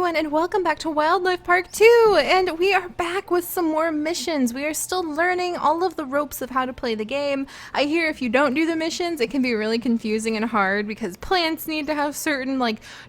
everyone, and welcome back to Wildlife Park 2, and we are back with some more missions. We are still learning all of the ropes of how to play the game. I hear if you don't do the missions, it can be really confusing and hard because plants need to have certain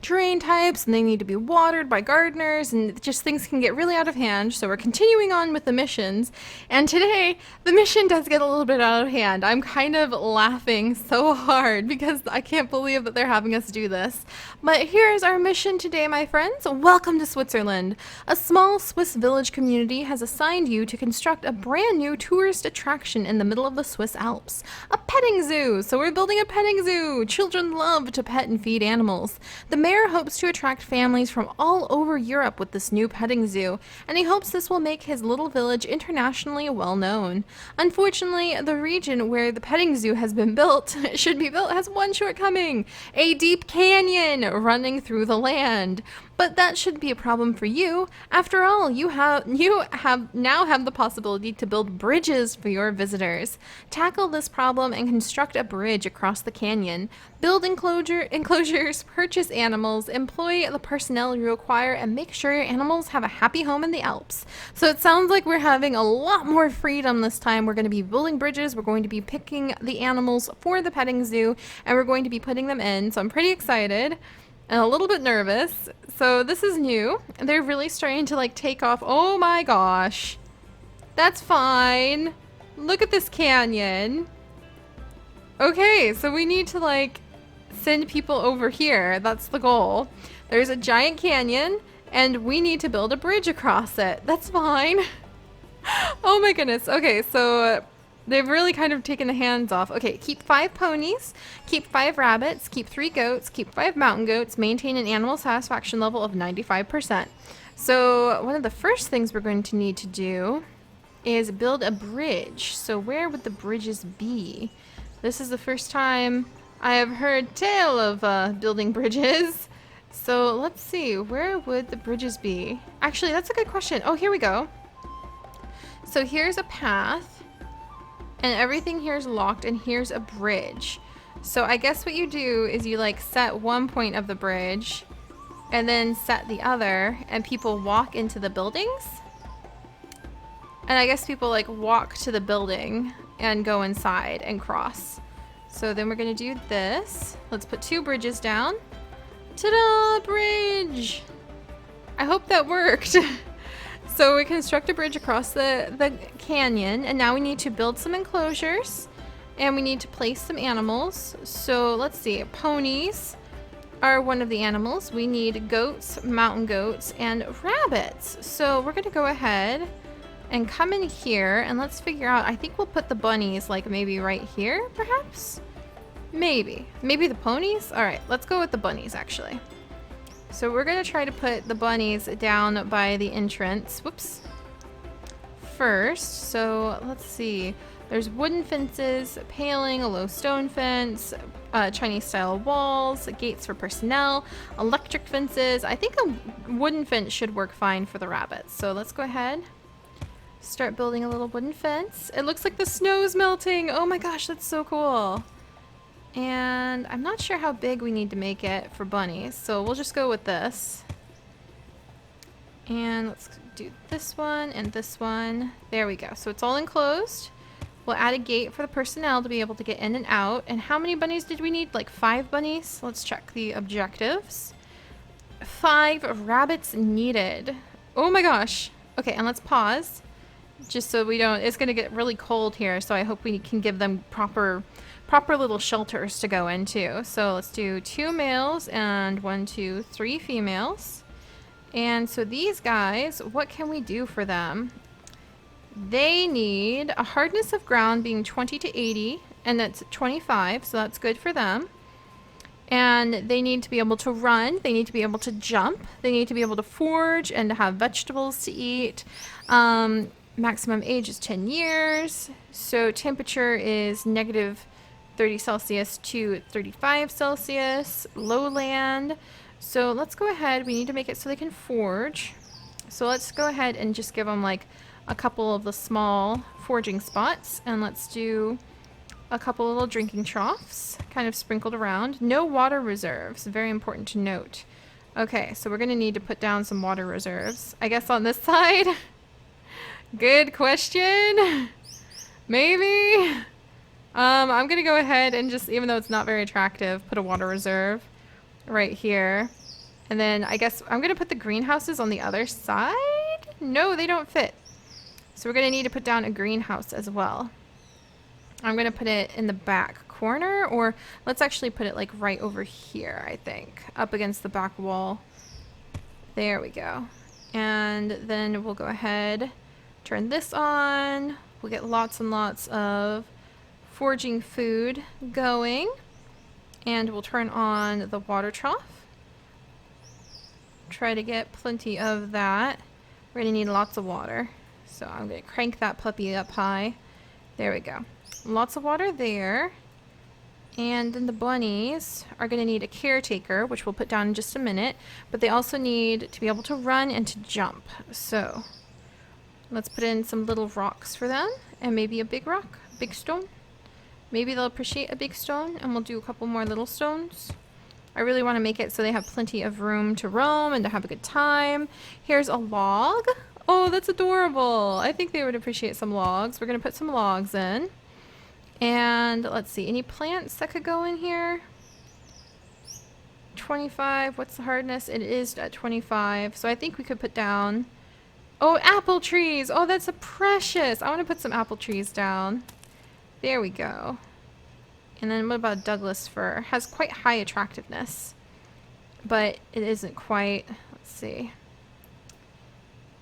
terrain types, and they need to be watered by gardeners, and just things can get really out of hand. So we're continuing on with the missions, and today the mission does get a little bit out of hand. I'm kind of laughing so hard because I can't believe that they're having us do this. But here's our mission today, my friends. Welcome to Switzerland. A small Swiss village community has assigned you to construct a brand new tourist attraction in the middle of the Swiss Alps. A petting zoo. So we're building a petting zoo. Children love to pet and feed animals. The mayor hopes to attract families from all over Europe with this new petting zoo, and he hopes this will make his little village internationally well known. Unfortunately, the region where the petting zoo has been built, should be built, has one shortcoming: a deep canyon running through the land. But that shouldn't be a problem for you. After all, you now have the possibility to build bridges for your visitors. Tackle this problem and construct a bridge across the canyon. Build enclosures, purchase animals, employ the personnel you require, and make sure your animals have a happy home in the Alps. So it sounds like we're having a lot more freedom this time. We're going to be building bridges, we're going to be picking the animals for the petting zoo, and we're going to be putting them in. So I'm pretty excited and a little bit nervous. So this is new. They're really starting to take off. Oh my gosh. That's fine. Look at this canyon. Okay, so we need to send people over here. That's the goal. There's a giant canyon and we need to build a bridge across it. That's fine. Oh my goodness. Okay, so they've really kind of taken the hands off. Okay, keep 5 ponies, keep 5 rabbits, keep 3 goats, keep 5 mountain goats, maintain an animal satisfaction level of 95%. So one of the first things we're going to need to do is build a bridge. So where would the bridges be? This is the first time I have heard tale of building bridges. So let's see, where would the bridges be? Actually, that's a good question. Oh, here we go. So here's a path. And everything here is locked, and here's a bridge. So I guess what you do is you set one point of the bridge and then set the other, and people walk into the buildings. And I guess people walk to the building and go inside and cross. So then we're gonna do this. Let's put 2 bridges down. Ta-da! Bridge! I hope that worked. So we construct a bridge across the canyon, and now we need to build some enclosures, and we need to place some animals. So let's see, ponies are one of the animals. We need goats, mountain goats, and rabbits. So we're gonna go ahead and come in here, and let's figure out, I think we'll put the bunnies maybe right here, perhaps? Maybe the ponies? All right, let's go with the bunnies actually. So we're going to try to put the bunnies down by the entrance. Whoops. First, so let's see. There's wooden fences, paling, a low stone fence, Chinese style walls, gates for personnel, electric fences. I think a wooden fence should work fine for the rabbits. So let's go ahead. Start building a little wooden fence. It looks like the snow's melting. Oh my gosh, that's so cool. And I'm not sure how big we need to make it for bunnies, so we'll just go with this. And let's do this one and this one. There we go. So it's all enclosed. We'll add a gate for the personnel to be able to get in and out. And how many bunnies did we need? 5 bunnies? Let's check the objectives. 5 rabbits needed. Oh my gosh. Okay, and let's pause. Just so we don't, it's gonna get really cold here, so I hope we can give them proper little shelters to go into. So let's do 2 males and 1, 2, 3 females. And so these guys, what can we do for them? They need a hardness of ground being 20 to 80, and that's 25, so that's good for them. And they need to be able to run, they need to be able to jump, they need to be able to forage and to have vegetables to eat. Maximum age is 10 years. So temperature is -30 Celsius to 35 Celsius. Lowland. So let's go ahead. We need to make it so they can forage. So let's go ahead and just give them a couple of the small foraging spots. And let's do a couple little drinking troughs kind of sprinkled around. No water reserves. Very important to note. Okay, so we're gonna need to put down some water reserves. I guess on this side? Good question. Maybe. I'm gonna go ahead and just, even though it's not very attractive, put a water reserve right here. And then I guess I'm gonna put the greenhouses on the other side? No, they don't fit. So we're gonna need to put down a greenhouse as well. I'm gonna put it in the back corner, or let's actually put it like right over here, I think, up against the back wall. There we go. And then we'll go ahead, turn this on. We'll get lots and lots of foraging food going, and we'll turn on the water trough. Try to get plenty of that. We're gonna need lots of water, so I'm gonna crank that puppy up high. There we go. Lots of water there. And then the bunnies are going to need a caretaker, which we'll put down in just a minute. But they also need to be able to run and to jump. So let's put in some little rocks for them. And maybe a big rock, a big stone. Maybe they'll appreciate a big stone. And we'll do a couple more little stones. I really want to make it so they have plenty of room to roam and to have a good time. Here's a log. Oh, that's adorable. I think they would appreciate some logs. We're going to put some logs in. And let's see, any plants that could go in here? 25, what's the hardness? It is at 25, so I think we could put down... Oh, apple trees! Oh, that's a precious! I want to put some apple trees down. There we go. And then what about Douglas fir? Has quite high attractiveness, but it isn't quite... Let's see.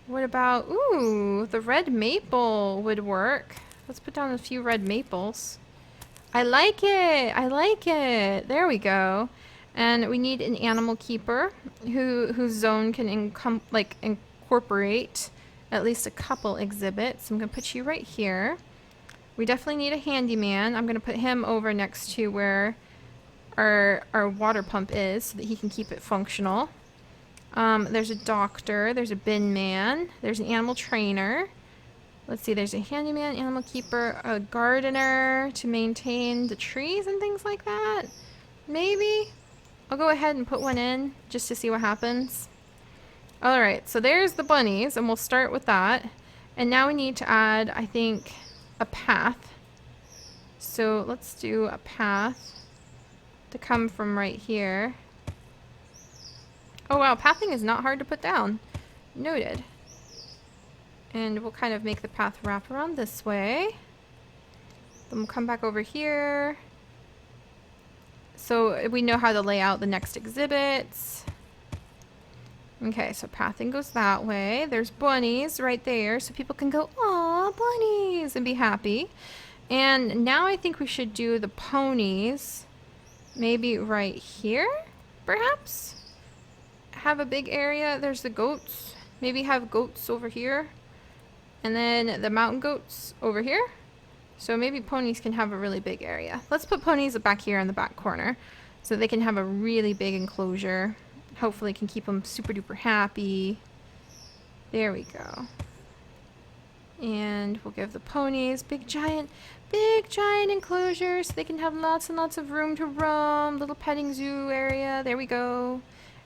What about... Ooh, the red maple would work. Let's put down a few red maples. I like it. I like it. There we go. And we need an animal keeper whose zone can incorporate at least a couple exhibits. I'm going to put you right here. We definitely need a handyman. I'm going to put him over next to where our water pump is so that he can keep it functional. There's a doctor. There's a bin man. There's an animal trainer. Let's see, there's a handyman, animal keeper, a gardener to maintain the trees and things like that. Maybe. I'll go ahead and put one in just to see what happens. Alright, so there's the bunnies, and we'll start with that. And now we need to add, I think, a path. So let's do a path to come from right here. Oh wow, pathing is not hard to put down. Noted. And we'll kind of make the path wrap around this way. Then we'll come back over here. So we know how to lay out the next exhibits. Okay, so pathing goes that way. There's bunnies right there, so people can go, "Aw, bunnies," and be happy. And now I think we should do the ponies. Maybe right here, perhaps? Have a big area. There's the goats. Maybe have goats over here. And then the mountain goats over here. So maybe ponies can have a really big area. Let's put ponies back here in the back corner so they can have a really big enclosure. Hopefully can keep them super duper happy. There we go. And we'll give the ponies big giant enclosures so they can have lots and lots of room to roam. Little petting zoo area. There we go.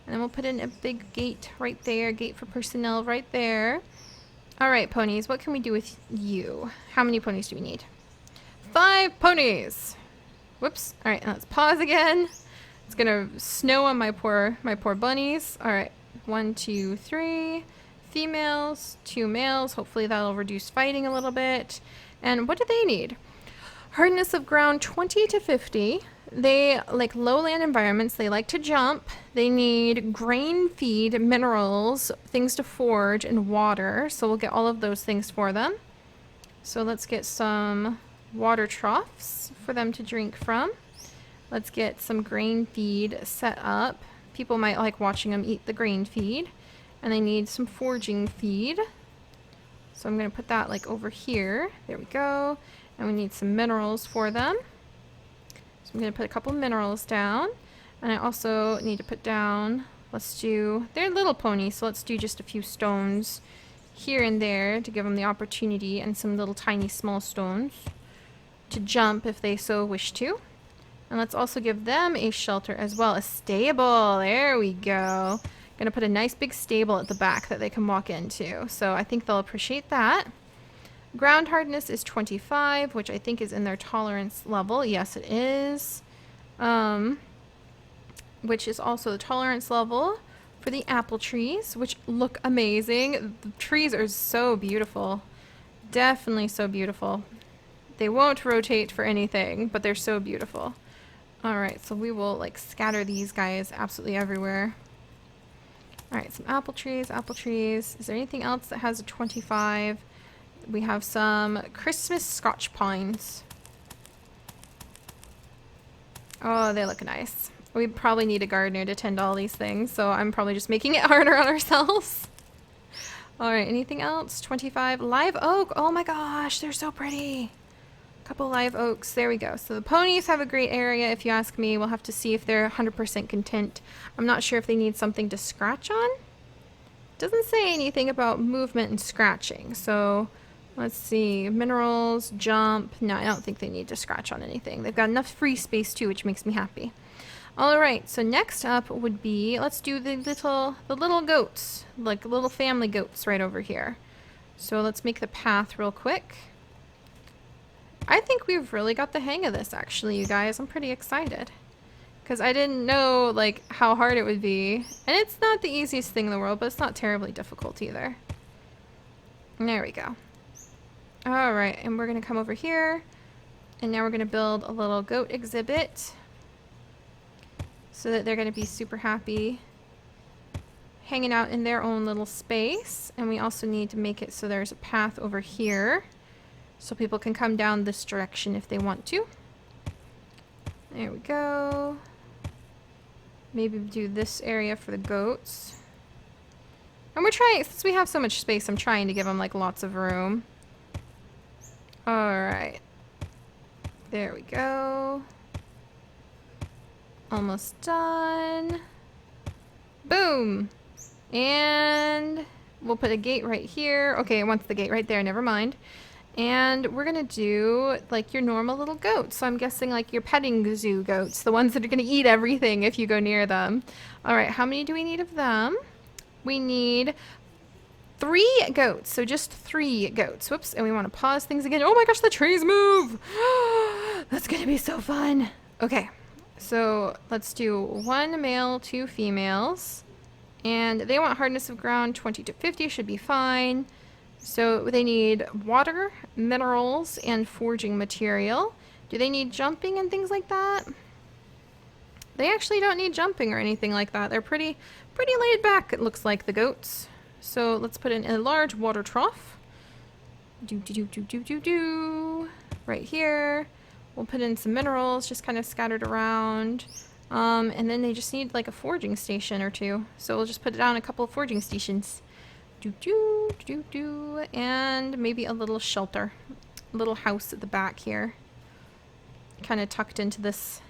And then we'll put in a big gate right there. Gate for personnel right there. Alright, ponies, what can we do with you? How many ponies do we need? 5 ponies! Whoops. Alright, let's pause again. It's gonna snow on my poor bunnies. Alright, 1, 2, 3 females, 2 males. Hopefully that'll reduce fighting a little bit. And what do they need? Hardness of ground 20 to 50. They like lowland environments. They like to jump. They need grain feed, minerals, things to forage, and water. So we'll get all of those things for them. So let's get some water troughs for them to drink from. Let's get some grain feed set up. People might like watching them eat the grain feed. And they need some foraging feed. So I'm going to put that like over here. There we go. And we need some minerals for them. I'm going to put a couple minerals down, and I also need to put down, they're little ponies, so let's do just a few stones here and there to give them the opportunity, and some little tiny small stones to jump if they so wish to. And let's also give them a shelter as well. A stable. There we go. Gonna put a nice big stable at the back that they can walk into. So I think they'll appreciate that. Ground hardness is 25, which I think is in their tolerance level. Yes, it is. Which is also the tolerance level for the apple trees, which look amazing. The trees are so beautiful. Definitely so beautiful. They won't rotate for anything, but they're so beautiful. Alright, so we will like scatter these guys absolutely everywhere. Alright, some apple trees, apple trees. Is there anything else that has a 25? We have some Christmas Scotch pines. Oh, they look nice. We probably need a gardener to tend all these things, so I'm probably just making it harder on ourselves. Alright, anything else? 25. Live oak. Oh my gosh, they're so pretty. Couple live oaks. There we go. So the ponies have a great area, if you ask me. We'll have to see if they're 100% content. I'm not sure if they need something to scratch on. Doesn't say anything about movement and scratching. So let's see. Minerals, jump. No, I don't think they need to scratch on anything. They've got enough free space too, which makes me happy. Alright, so next up would be, let's do the little goats. Like little family goats right over here. So let's make the path real quick. I think we've really got the hang of this, actually, you guys. I'm pretty excited. Because I didn't know, like, how hard it would be. And it's not the easiest thing in the world, but it's not terribly difficult either. There we go. Alright, and we're going to come over here. And now we're going to build a little goat exhibit. So that they're going to be super happy hanging out in their own little space. And we also need to make it so there's a path over here. So people can come down this direction if they want to. There we go. Maybe do this area for the goats. And we're trying, since we have so much space, I'm trying to give them like lots of room. Alright. There we go. Almost done. Boom! And we'll put a gate right here. Okay, it wants the gate right there, never mind. And we're gonna do like your normal little goats. So I'm guessing like your petting zoo goats, the ones that are gonna eat everything if you go near them. Alright, how many do we need of them? We need 3 goats, so just 3 goats. Whoops, and we want to pause things again. Oh my gosh, the trees move! That's gonna be so fun. Okay, so let's do 1 male, 2 females. And they want hardness of ground 20 to 50, should be fine. So they need water, minerals, and foraging material. Do they need jumping and things like that? They actually don't need jumping or anything like that. They're pretty laid back, it looks like, the goats. So let's put in a large water trough. Right here. We'll put in some minerals, just kind of scattered around. And then they just need like a foraging station or 2. So we'll just put down a couple of foraging stations. And maybe a little shelter. A little house at the back here. Kind of tucked into this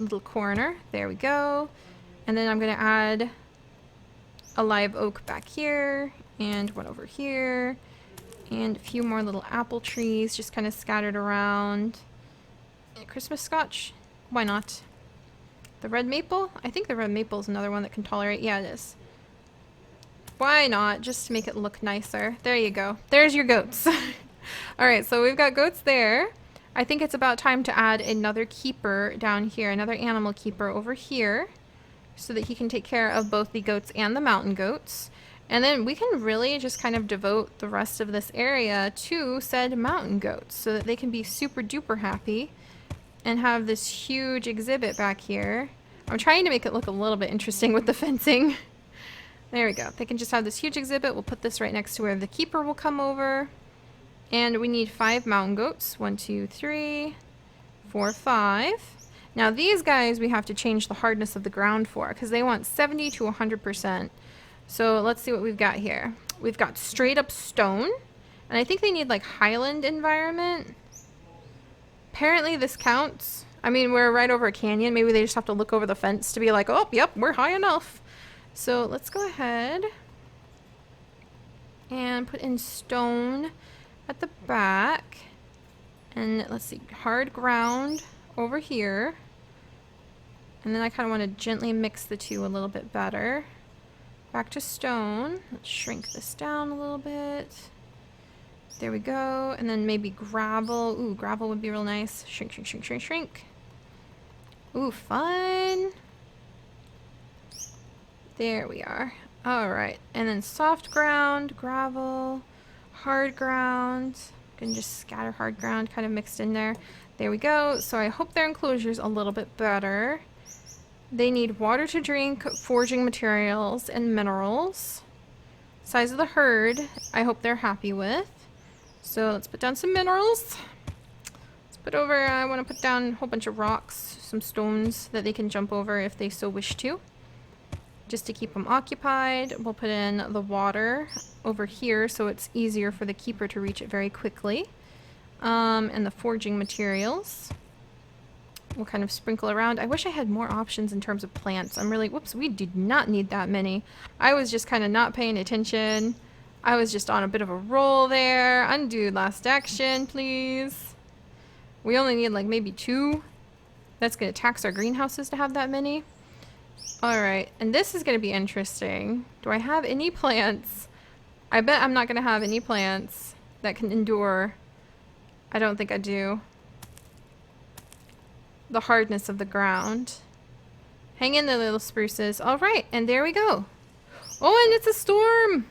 little corner. There we go. And then I'm going to add a live oak back here. And one over here. And a few more little apple trees just kind of scattered around. And Christmas scotch? Why not? The red maple? I think the red maple is another one that can tolerate. Yeah, it is. Why not? Just to make it look nicer. There you go. There's your goats. Alright, so we've got goats there. I think it's about time to add another keeper down here. Another animal keeper over here. So that he can take care of both the goats and the mountain goats. And then we can really just kind of devote the rest of this area to said mountain goats. So that they can be super duper happy. And have this huge exhibit back here. I'm trying to make it look a little bit interesting with the fencing. There we go. They can just have this huge exhibit. We'll put this right next to where the keeper will come over. And we need 5 mountain goats. 1, 2, 3, 4, 5. Now these guys we have to change the hardness of the ground for because they want 70 to 100%. So let's see what we've got here. We've got straight up stone. And I think they need like highland environment. Apparently this counts. I mean, we're right over a canyon. Maybe they just have to look over the fence to be like, oh, yep, we're high enough. So let's go ahead and put in stone at the back. And let's see, hard ground over here. And then I kind of want to gently mix the two a little bit better. Back to stone. Let's shrink this down a little bit. There we go. And then maybe gravel. Ooh, gravel would be real nice. Shrink, shrink, shrink, shrink, shrink. Ooh, fun. There we are. All right. And then soft ground, gravel, hard ground. You can just scatter hard ground kind of mixed in there. There we go. So I hope their enclosure is a little bit better. They need water to drink, foraging materials, and minerals. Size of the herd, I hope they're happy with. So let's put down some minerals. Let's put over, I want to put down a whole bunch of rocks, some stones that they can jump over if they so wish to. Just to keep them occupied, we'll put in the water over here so it's easier for the keeper to reach it very quickly. And the foraging materials. We'll kind of sprinkle around. I wish I had more options in terms of plants. I'm really, whoops, we did not need that many. I was just kind of not paying attention. I was just on a bit of a roll there. Undo last action, please. We only need like maybe 2. That's going to tax our greenhouses to have that many. Alright, and this is going to be interesting. Do I have any plants? I bet I'm not going to have any plants that can endure. I don't think I do. The hardness of the ground. Hang in there, little spruces. Alright, and there we go. Oh, and it's a storm!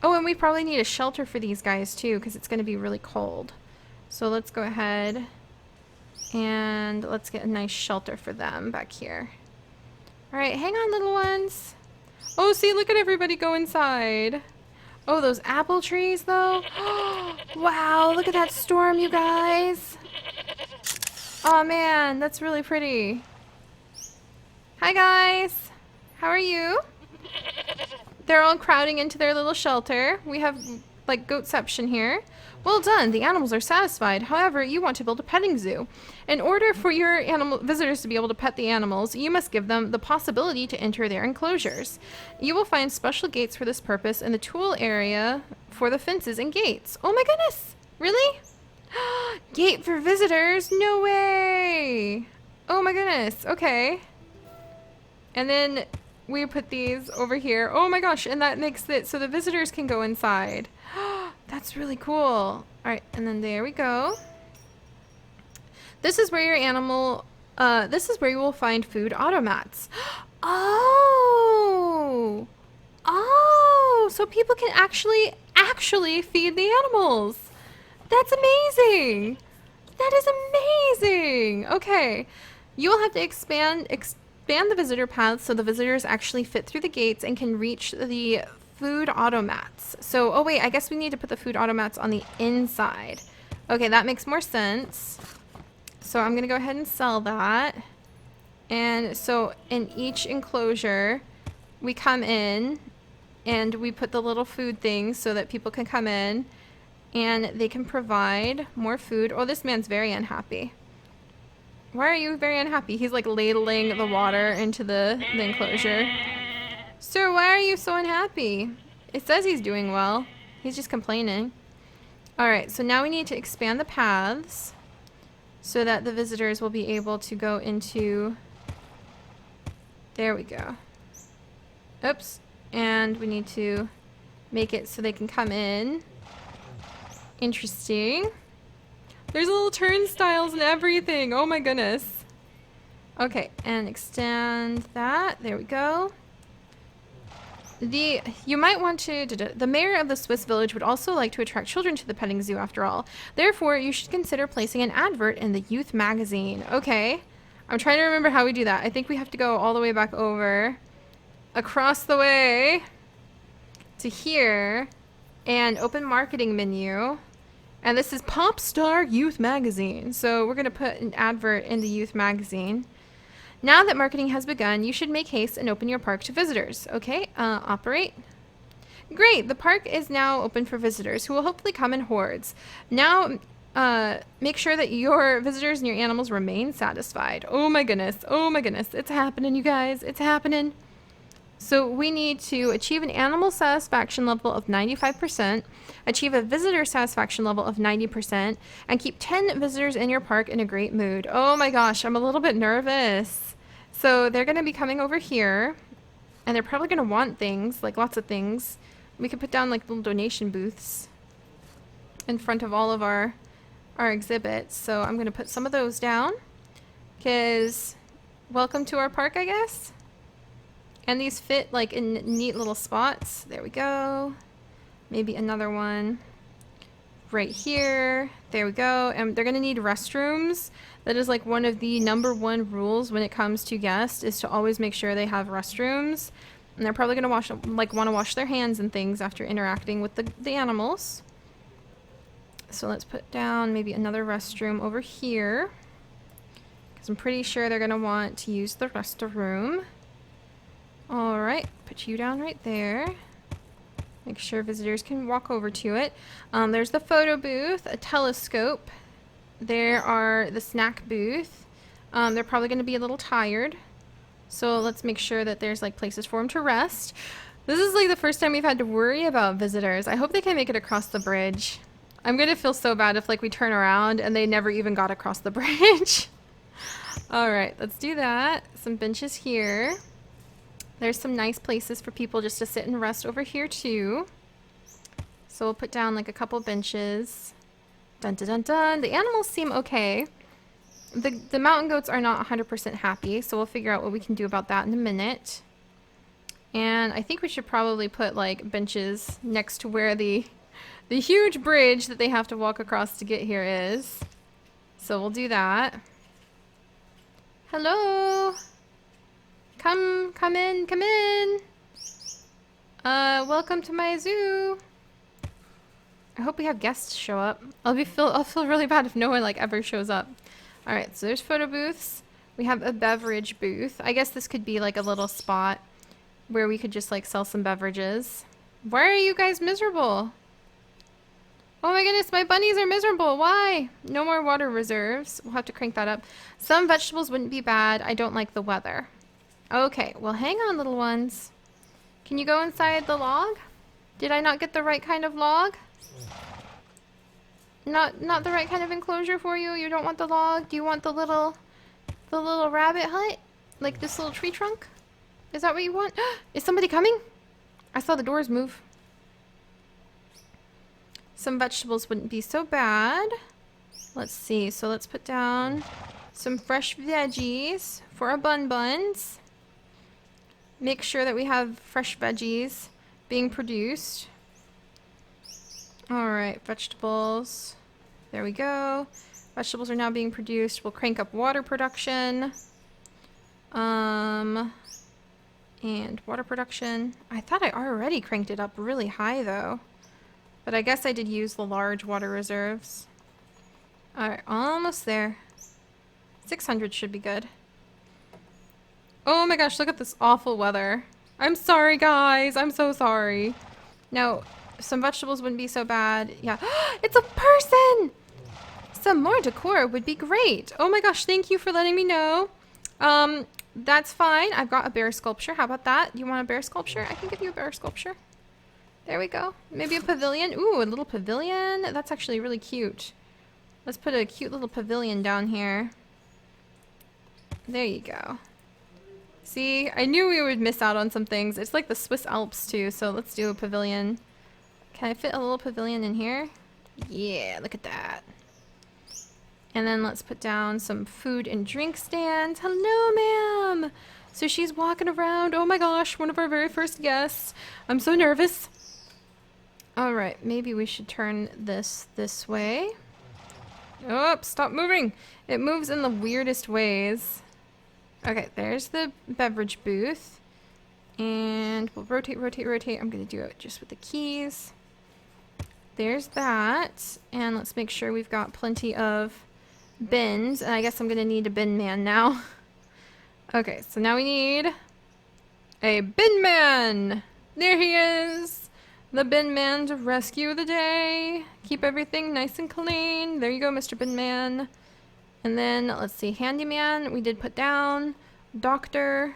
Oh, and we probably need a shelter for these guys too, because it's going to be really cold. So let's go ahead and let's get a nice shelter for them back here. Alright, hang on, little ones. Oh, see, look at everybody go inside. Oh, those apple trees, though. Wow, look at that storm, you guys. Oh man, that's really pretty. Hi guys, how are you? They're all crowding into their little shelter. We have like goatception here. Well done, the animals are satisfied. However, you want to build a petting zoo. In order for your visitors to be able to pet the animals, you must give them the possibility to enter their enclosures. You will find special gates for this purpose in the tool area for the fences and gates. Oh my goodness, really? Gate for visitors? No way! Oh my goodness, okay. And then we put these over here. Oh my gosh, and that makes it so the visitors can go inside. That's really cool. Alright, and then there we go. This is where your animal, this is where you will find food automats. Oh! Oh! So people can actually feed the animals. That's amazing! That is amazing! Okay. You will have to expand the visitor paths so the visitors actually fit through the gates and can reach the food automats. So, oh wait, I guess we need to put the food automats on the inside. Okay, that makes more sense. So I'm gonna go ahead and sell that. And so in each enclosure, we come in and we put the little food things so that people can come in and they can provide more food. Oh, this man's very unhappy. Why are you very unhappy? He's like ladling the water into the enclosure. Sir, why are you so unhappy? It says he's doing well. He's just complaining. Alright, so now we need to expand the paths so that the visitors will be able to go into... There we go. Oops. And we need to make it so they can come in. Interesting. There's little turnstiles and everything. Oh my goodness. Okay, and extend that. There we go. You might want to... The mayor of the Swiss village would also like to attract children to the petting zoo after all. Therefore, you should consider placing an advert in the youth magazine. Okay. I'm trying to remember how we do that. I think we have to go all the way back over. Across the way. To here. And open marketing menu. And this is Pop Star Youth Magazine. So we're going to put an advert in the youth magazine. Now that marketing has begun, you should make haste and open your park to visitors. Okay, operate. Great, the park is now open for visitors who will hopefully come in hordes. Now, make sure that your visitors and your animals remain satisfied. Oh my goodness, it's happening, you guys, it's happening. So we need to achieve an animal satisfaction level of 95%, achieve a visitor satisfaction level of 90%, and keep 10 visitors in your park in a great mood. Oh my gosh, I'm a little bit nervous. So they're going to be coming over here, and they're probably going to want things, like lots of things. We could put down like little donation booths in front of all of our exhibits. So I'm going to put some of those down, because welcome to our park, I guess. And these fit like in neat little spots. There we go. Maybe another one right here. There we go. And they're gonna need restrooms. That is like one of the #1 rules when it comes to guests, is to always make sure they have restrooms. And they're probably gonna want to wash their hands and things after interacting with the animals. So let's put down maybe another restroom over here, because I'm pretty sure they're gonna want to use the restroom. Alright, put you down right there. Make sure visitors can walk over to it. There's the photo booth, a telescope. There are the snack booth. They're probably going to be a little tired, so let's make sure that there's like places for them to rest. This is like the first time we've had to worry about visitors. I hope they can make it across the bridge. I'm going to feel so bad if like we turn around and they never even got across the bridge. Alright, let's do that. Some benches here. There's some nice places for people just to sit and rest over here too. So we'll put down like a couple benches. Dun dun dun dun. The animals seem okay. The mountain goats are not 100% happy, so we'll figure out what we can do about that in a minute. And I think we should probably put like benches next to where the huge bridge that they have to walk across to get here is. So we'll do that. Hello. Come in. Welcome to my zoo. I hope we have guests show up. I'll feel really bad if no one like ever shows up. All right, so there's photo booths. We have a beverage booth. I guess this could be like a little spot where we could just like sell some beverages. Why are you guys miserable? Oh my goodness, my bunnies are miserable. Why? No more water reserves. We'll have to crank that up. Some vegetables wouldn't be bad. I don't like the weather. Okay, well hang on, little ones. Can you go inside the log? Did I not get the right kind of log? Not the right kind of enclosure for you? You don't want the log? Do you want the little rabbit hut? Like this little tree trunk? Is that what you want? Is somebody coming? I saw the doors move. Some vegetables wouldn't be so bad. Let's see, so let's put down some fresh veggies for our buns. Make sure that we have fresh veggies being produced. Alright, vegetables. There we go. Vegetables are now being produced. We'll crank up water production. And water production. I thought I already cranked it up really high though. But I guess I did use the large water reserves. Alright, almost there. 600 should be good. Oh my gosh, look at this awful weather. I'm sorry, guys. I'm so sorry. Now, some vegetables wouldn't be so bad. Yeah. It's a person! Some more decor would be great. Oh my gosh, thank you for letting me know. That's fine. I've got a bear sculpture. How about that? You want a bear sculpture? I can give you a bear sculpture. There we go. Maybe a pavilion. Ooh, a little pavilion. That's actually really cute. Let's put a cute little pavilion down here. There you go. See, I knew we would miss out on some things. It's like the Swiss Alps too, so let's do a pavilion. Can I fit a little pavilion in here? Yeah, look at that. And then let's put down some food and drink stands. Hello, ma'am. So she's walking around. Oh my gosh, one of our very first guests. I'm so nervous. All right, maybe we should turn this way. Oh, stop moving. It moves in the weirdest ways. Okay, there's the beverage booth. And we'll rotate. I'm going to do it just with the keys. There's that. And let's make sure we've got plenty of bins. And I guess I'm going to need a bin man now. Okay, so now we need a bin man. There he is. The bin man to rescue the day. Keep everything nice and clean. There you go, Mr. Bin Man. And then, let's see, handyman, we did put down. Doctor.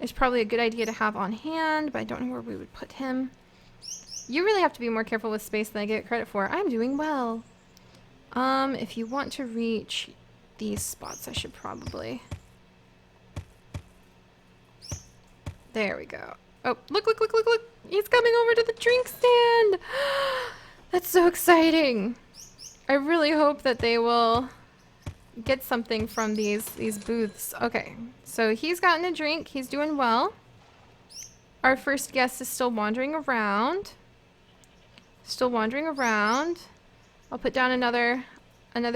is probably a good idea to have on hand, but I don't know where we would put him. You really have to be more careful with space than I get credit for. I'm doing well. If you want to reach these spots, I should probably... There we go. Oh, look, look, look, look, look! He's coming over to the drink stand! That's so exciting! I really hope that they will get something from these booths. Okay, so he's gotten a drink. He's doing well. Our first guest is still wandering around. Still wandering around. I'll put down another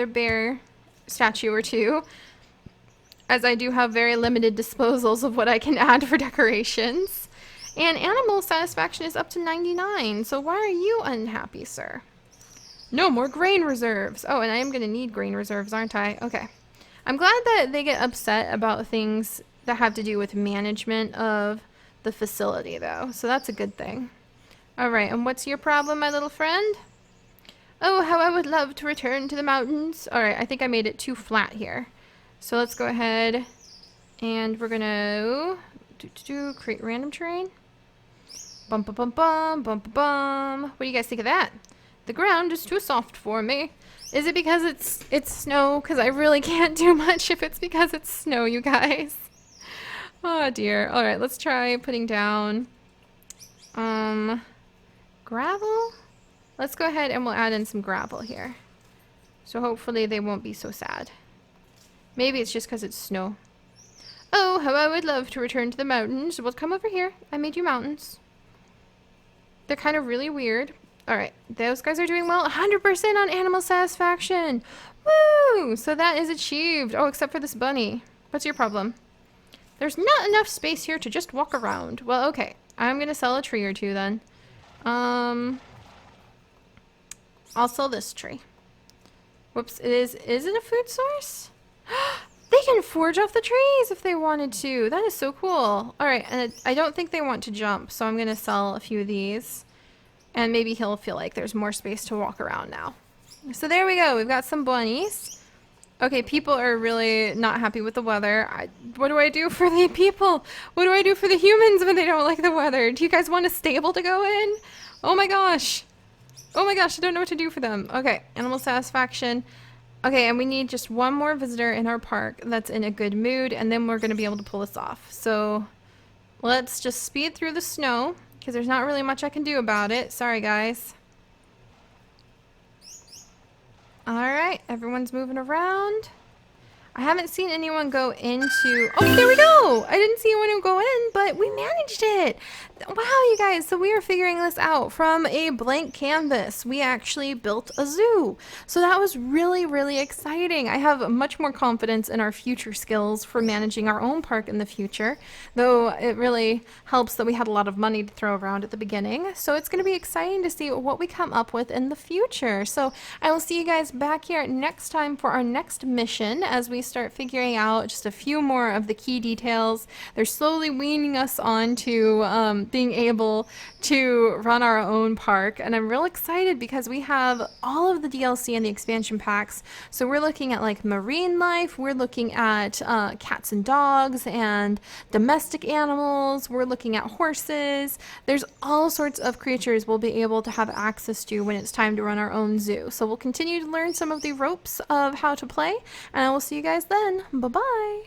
bear statue or two, as I do have very limited disposals of what I can add for decorations. And animal satisfaction is up to 99, so why are you unhappy, sir? No more grain reserves. Oh, and I am going to need grain reserves, aren't I? Okay. I'm glad that they get upset about things that have to do with management of the facility, though, so that's a good thing. All right, and what's your problem, my little friend? Oh, how I would love to return to the mountains. All right, I think I made it too flat here. So let's go ahead and we're gonna create random terrain. Bum bum bum bum bum bum bum. What do you guys think of that? The ground is too soft for me. Is it because it's snow? Because I really can't do much if it's because it's snow, you guys. Oh dear. All right, let's try putting down gravel. Let's go ahead and we'll add in some gravel here. So hopefully they won't be so sad. Maybe it's just because it's snow. Oh, how I would love to return to the mountains. Well, come over here. I made you mountains. They're kind of really weird. All right, those guys are doing well. 100% on animal satisfaction. Woo! So that is achieved. Oh, except for this bunny. What's your problem? There's not enough space here to just walk around. Well, okay. I'm going to sell a tree or two then. I'll sell this tree. Whoops, is it a food source? They can forage off the trees if they wanted to. That is so cool. All right, and I don't think they want to jump, so I'm going to sell a few of these. And maybe he'll feel like there's more space to walk around now. So there we go. We've got some bunnies. Okay, people are really not happy with the weather. What do I do for the people? What do I do for the humans when they don't like the weather? Do you guys want a stable to go in? Oh my gosh. Oh my gosh, I don't know what to do for them. Okay, animal satisfaction. Okay, and we need just one more visitor in our park that's in a good mood, and then we're going to be able to pull this off. So let's just speed through the snow, because there's not really much I can do about it. Sorry, guys. Alright, everyone's moving around. I haven't seen anyone go into... Oh, there we go! I didn't see anyone go in, but we managed it! Wow, you guys, so we are figuring this out from a blank canvas. We actually built a zoo. So that was really, really exciting. I have much more confidence in our future skills for managing our own park in the future, though it really helps that we had a lot of money to throw around at the beginning. So it's going to be exciting to see what we come up with in the future. So I will see you guys back here next time for our next mission as we start figuring out just a few more of the key details. They're slowly weaning us on to being able to run our own park, and I'm real excited because we have all of the DLC and the expansion packs. So we're looking at like marine life, we're looking at cats and dogs and domestic animals, we're looking at horses. There's all sorts of creatures we'll be able to have access to when it's time to run our own zoo. So we'll continue to learn some of the ropes of how to play, and I will see you guys then. Bye bye.